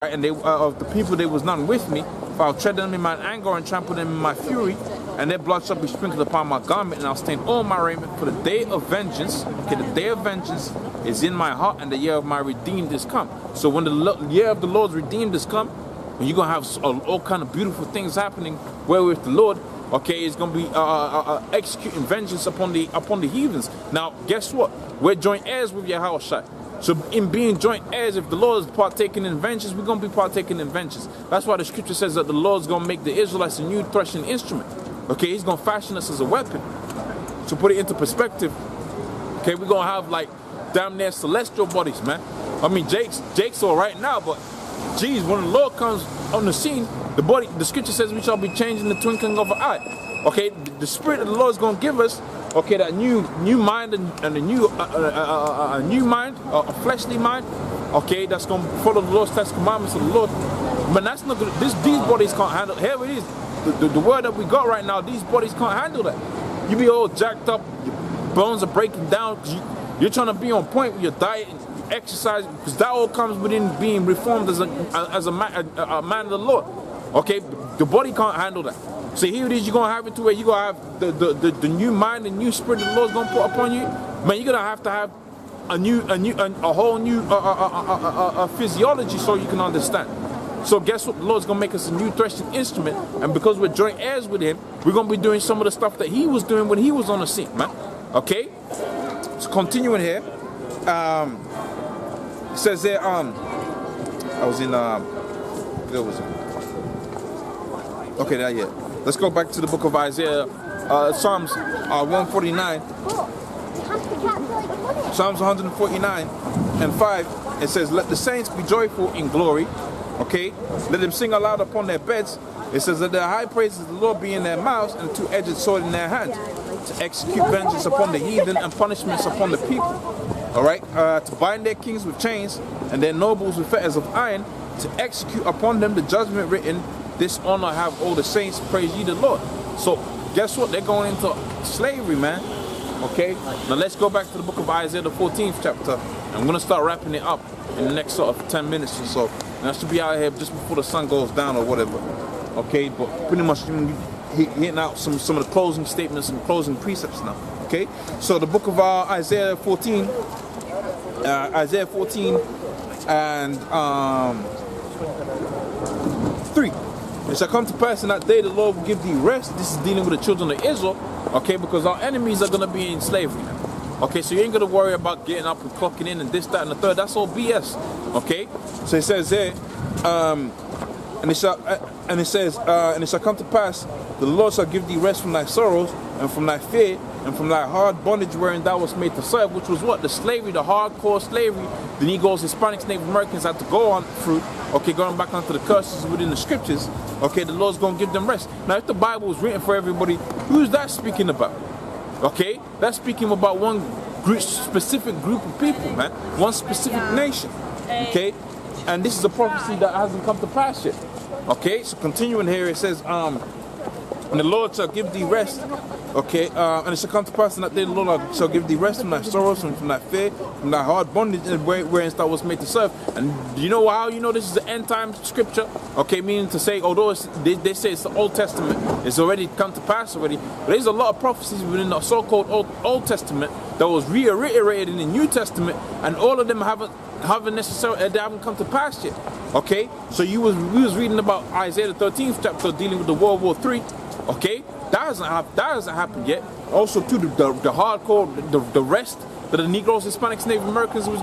And they of the people there was none with me, for I'll tread them in my anger and trample them in my fury, and their blood shall be sprinkled upon my garment, and I'll stain all my raiment, for the day of vengeance, okay, the day of vengeance is in my heart, and the year of my redeemed is come. So when the year of the Lord's redeemed is come, when you're gonna have all kind of beautiful things happening, wherewith the Lord, okay, is gonna be executing vengeance upon the heathens. Now, guess what? We're joint heirs with Yahushua. So in being joint heirs, if the Lord is partaking in vengeance, we're going to be partaking in vengeance. That's why the scripture says that the Lord's going to make the Israelites a new threshing instrument. Okay, he's going to fashion us as a weapon. To put it into perspective, okay, we're going to have like damn near celestial bodies, man. I mean, Jake's all right now, but geez, when the Lord comes on the scene, the scripture says we shall be changed in the twinkling of an eye. Okay, the spirit of the Lord is going to give us, okay, that new mind and a new mind, a fleshly mind, okay, that's going to follow the Lord's statutes, commandments of the Lord. But that's not good. These bodies can't handle. Here it is. The word that we got right now, these bodies can't handle that. You be all jacked up, your bones are breaking down, because you're trying to be on point with your diet and exercise, because that all comes within being reformed as a man of the Lord. Okay, the body can't handle that. So here it is, you're going to have it to where you're going to have the new mind, the new spirit that the Lord's going to put upon you. Man, you're going to have a whole new physiology so you can understand. So guess what? The Lord's going to make us a new threshing instrument. And because we're joint heirs with him, we're going to be doing some of the stuff that he was doing when he was on the scene, man. Okay? So continuing here. It says there, I was in, where was it? Okay, that yeah. Let's go back to the book of Isaiah, Psalms 149. Psalms 149 and 5. It says, let the saints be joyful in glory. Okay, let them sing aloud upon their beds. It says that the high praises of the Lord be in their mouths and a two-edged sword in their hand, to execute vengeance upon the heathen and punishments upon the people. All right, to bind their kings with chains and their nobles with fetters of iron, to execute upon them the judgment written, this honor have all the saints, praise ye the Lord. So guess what? They're going into slavery, man. Okay, now let's go back to the book of Isaiah, the 14th chapter. I'm going to start wrapping it up in the next sort of 10 minutes or so. And I should be out here just before the sun goes down or whatever. Okay, but pretty much hitting out some of the closing statements and closing precepts now. Okay, so the book of Isaiah 14 and 3. It shall come to pass in that day the Lord will give thee rest. This is dealing with the children of Israel, okay, because our enemies are going to be in slavery now. Okay, so you ain't going to worry about getting up and clocking in and this, that, and the third. That's all BS. Okay, so it says there, and it shall come to pass, the Lord shall give thee rest from thy sorrows and from thy fear and from thy hard bondage wherein thou wast made to serve, which was what? The slavery, the hardcore slavery the Negroes, Hispanics, Native Americans had to go on through. Okay, going back onto the curses within the scriptures. Okay, the Lord's going to give them rest. Now, if the Bible was written for everybody, who's that speaking about? Okay, that's speaking about one specific group of people, man. One specific nation. Okay, and this is a prophecy that hasn't come to pass yet. Okay, so continuing here, it says, and the Lord shall give thee rest. Okay, and it shall come to pass in that day the Lord shall give thee rest from thy sorrows and from thy fear, from thy hard bondage wherein thou was made to serve. And you know how you know this is the end time scripture? Okay, meaning to say, although they say it's the Old Testament, it's already come to pass already. But there's a lot of prophecies within the so-called Old Testament that was reiterated in the New Testament, and all of them haven't come to pass yet. Okay, so we was reading about Isaiah the 13th chapter dealing with the World War III. Okay, that hasn't happened yet. Also, too, the hardcore, the rest that the Negroes, Hispanics, Native Americans was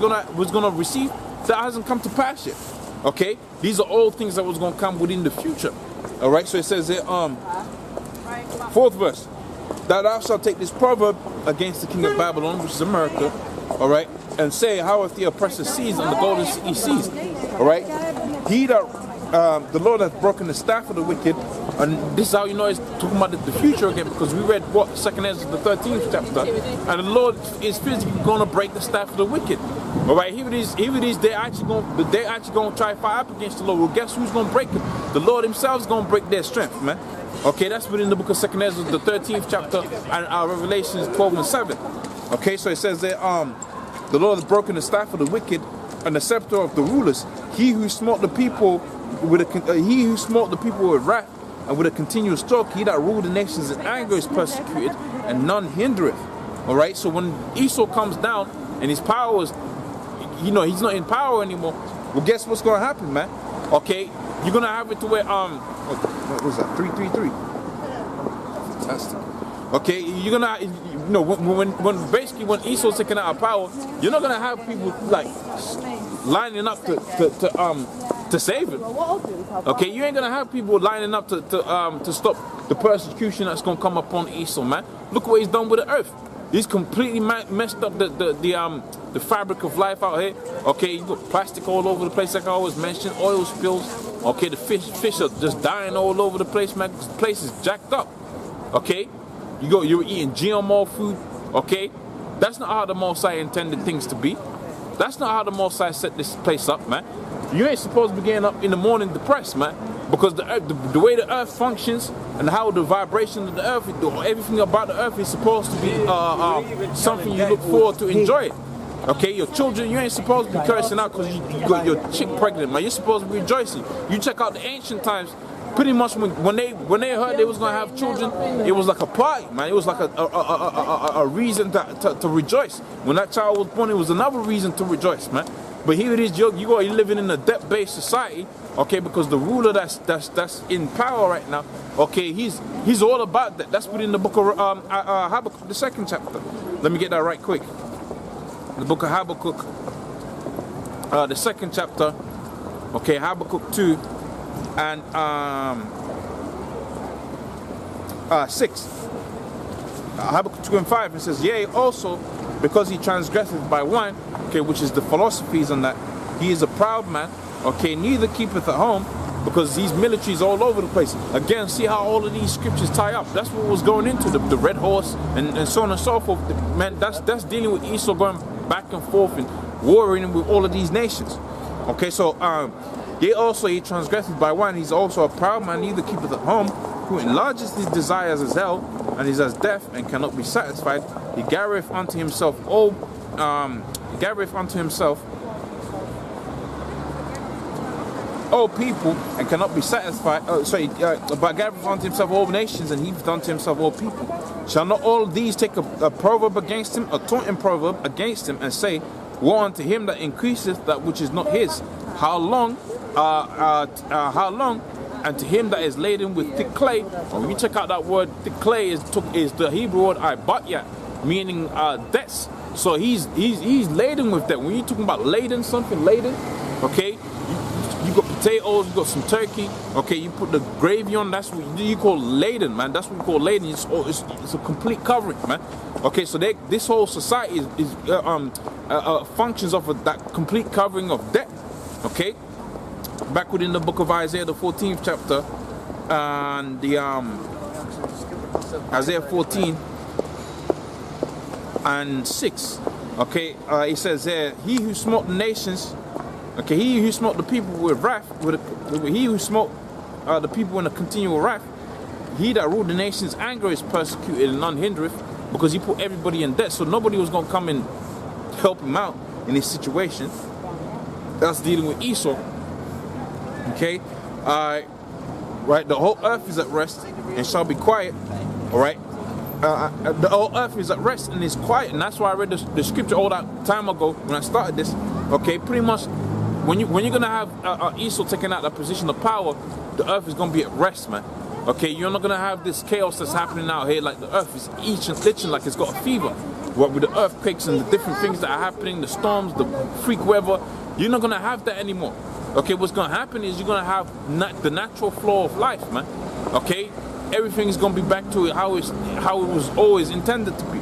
gonna receive, that hasn't come to pass yet. Okay, these are all things that was gonna come within the future. All right, so it says there, 4th verse, that thou shalt take this proverb against the king of Babylon, which is America. All right, and say, how if the oppressor seized and the golden he seized. All right, he that the Lord hath broken the staff of the wicked. And this is how you know it's talking about the future again, because we read what 2nd Ezra the 13th chapter, and the Lord is physically going to break the staff of the wicked. All right, here it is. They're actually going to try to fight up against the Lord. Well, guess who's going to break it? The Lord Himself is going to break their strength, man. Okay, that's within the book of 2nd Ezra the 13th chapter and Revelations 12 and 7. Okay, so it says there, the Lord has broken the staff of the wicked, and the scepter of the rulers. He who smote the people with wrath and with a continual stroke, he that ruled the nations in anger is persecuted, and none hindereth. All right. So when Esau comes down and his power is, he's not in power anymore. Well, guess what's gonna happen, man? Okay, you're gonna have it to where what was that? 333. Fantastic. Okay, you're gonna, when Esau's taken out of power, you're not gonna have people like lining up to save him. Okay, you ain't gonna have people lining up to stop the persecution that's gonna come upon Esau, man. Look what he's done with the earth. He's completely messed up the fabric of life out here. Okay, you got plastic all over the place, like I always mentioned, oil spills. Okay, the fish are just dying all over the place, man. This place is jacked up. Okay, you're eating GMO food. Okay, that's not how the Most High intended things to be. That's not how the Most High set this place up, man. You ain't supposed to be getting up in the morning depressed, man, because the way the earth functions and how the vibration of the earth, everything about the earth is supposed to be something you look forward to enjoy it. Okay, your children, you ain't supposed to be cursing out because you got your chick pregnant, man. You're supposed to be rejoicing. You check out the ancient times. Pretty much when they heard they was gonna have children, it was like a party, man. It was like a reason to rejoice. When that child was born, it was another reason to rejoice, man. But here it is, you're living in a debt-based society, okay? Because the ruler that's in power right now, okay, he's all about that. That's within the book of Habakkuk, the 2nd chapter. Let me get that right quick. The book of Habakkuk, the 2nd chapter, okay, Habakkuk 2 and 6. Habakkuk 2 and 5, it says, yea, also, because he transgresseth by one, okay, which is the philosophies on that, he is a proud man, okay, neither keepeth at home, because these militaries all over the place. Again, see how all of these scriptures tie up. That's what was going into the red horse and so on and so forth. Man, that's dealing with Esau going back and forth and warring with all of these nations. Okay, so yea, also he transgresseth by one, he's also a proud man, neither keepeth at home, who enlarges his desires as hell, and is as deaf and cannot be satisfied. He gathereth unto himself all people and cannot be satisfied. But gathereth unto himself all nations, and heaveth unto himself all people. Shall not all these take a proverb against him, a taunting proverb against him, and say, woe unto him that increaseth that which is not his? How long? How long? And to him that is laden with thick clay. When you check out that word, thick clay is the Hebrew word ibatya, meaning debts. So he's laden with that. When you're talking about laden, something laden, okay, you got potatoes, you got some turkey, okay, you put the gravy on, that's what you call laden, man. That's what you call laden. It's a complete covering, man. Okay, so this whole society is functions of that complete covering of debt. Okay, back within the book of Isaiah, the 14th chapter, and the Isaiah 14 and 6. Okay, it says there, he who smote the nations, okay, he who smote the people with wrath, he who smote the people in a continual wrath, he that ruled the nations anger is persecuted and none hindereth, because he put everybody in debt, so nobody was going to come and help him out in this situation. That's dealing with Esau. Okay, right, the whole earth is at rest and shall be quiet. All right, the whole earth is at rest and is quiet, and that's why I read the scripture all that time ago when I started this. Okay, pretty much when you're gonna have Esau taking out that position of power, the earth is gonna be at rest, man. Okay, you're not gonna have this chaos that's happening out here, like the earth is itching like it's got a fever. What with the earthquakes and the different things that are happening, the storms, the freak weather, you're not gonna have that anymore. Okay, what's gonna happen is you're gonna have the natural flow of life, man. Okay, everything's gonna be back to how it was always intended to be.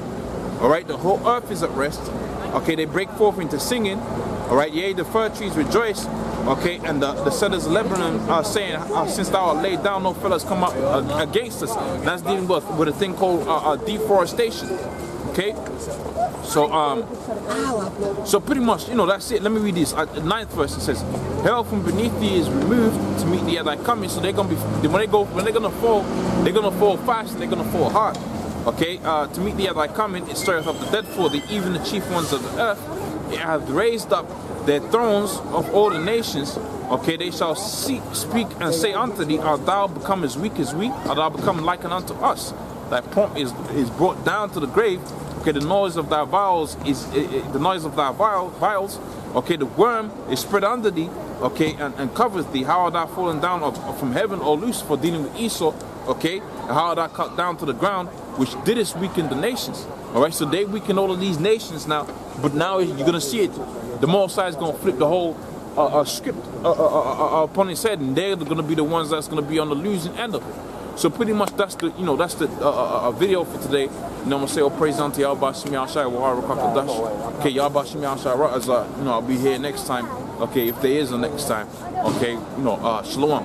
All right, the whole earth is at rest. Okay, they break forth into singing. All right, yea, the fir trees rejoice. Okay, and the cedars of Lebanon are saying, since thou art laid down, no fellows come up against us. That's dealing with a thing called deforestation. Okay, so pretty much, that's it. Let me read this. The 9th verse, it says, hell from beneath thee is removed to meet thee at thy coming. So they're gonna be, when they're gonna fall fast, they're gonna fall hard. Okay, to meet thee at thy coming, it stirreth up the dead for thee, even the chief ones of the earth. It hath raised up their thrones of all the nations, okay, they shall speak and say unto thee, art thou become as weak as we? Art thou become likened unto us? Thy pomp is brought down to the grave. Okay, the noise of thy vials is the noise of thy vials. Okay, the worm is spread under thee. Okay, and covers thee. How art thou fallen down from heaven, O Lucifer, dealing with Esau? Okay, and how art thou cut down to the ground, which didst weaken the nations? All right, so they weaken all of these nations now, but now you're gonna see it. The Most High is gonna flip the whole script upon his head, and they're gonna be the ones that's gonna be on the losing end of it. So pretty much that's the video for today. You know, I'm gonna say all praise unto Yahweh Shem Yahshai wa Harakakadash. Okay, Yahweh Shem Yahshai as you know, I'll be here next time. Okay, if there is a next time. Okay, you know, shalom.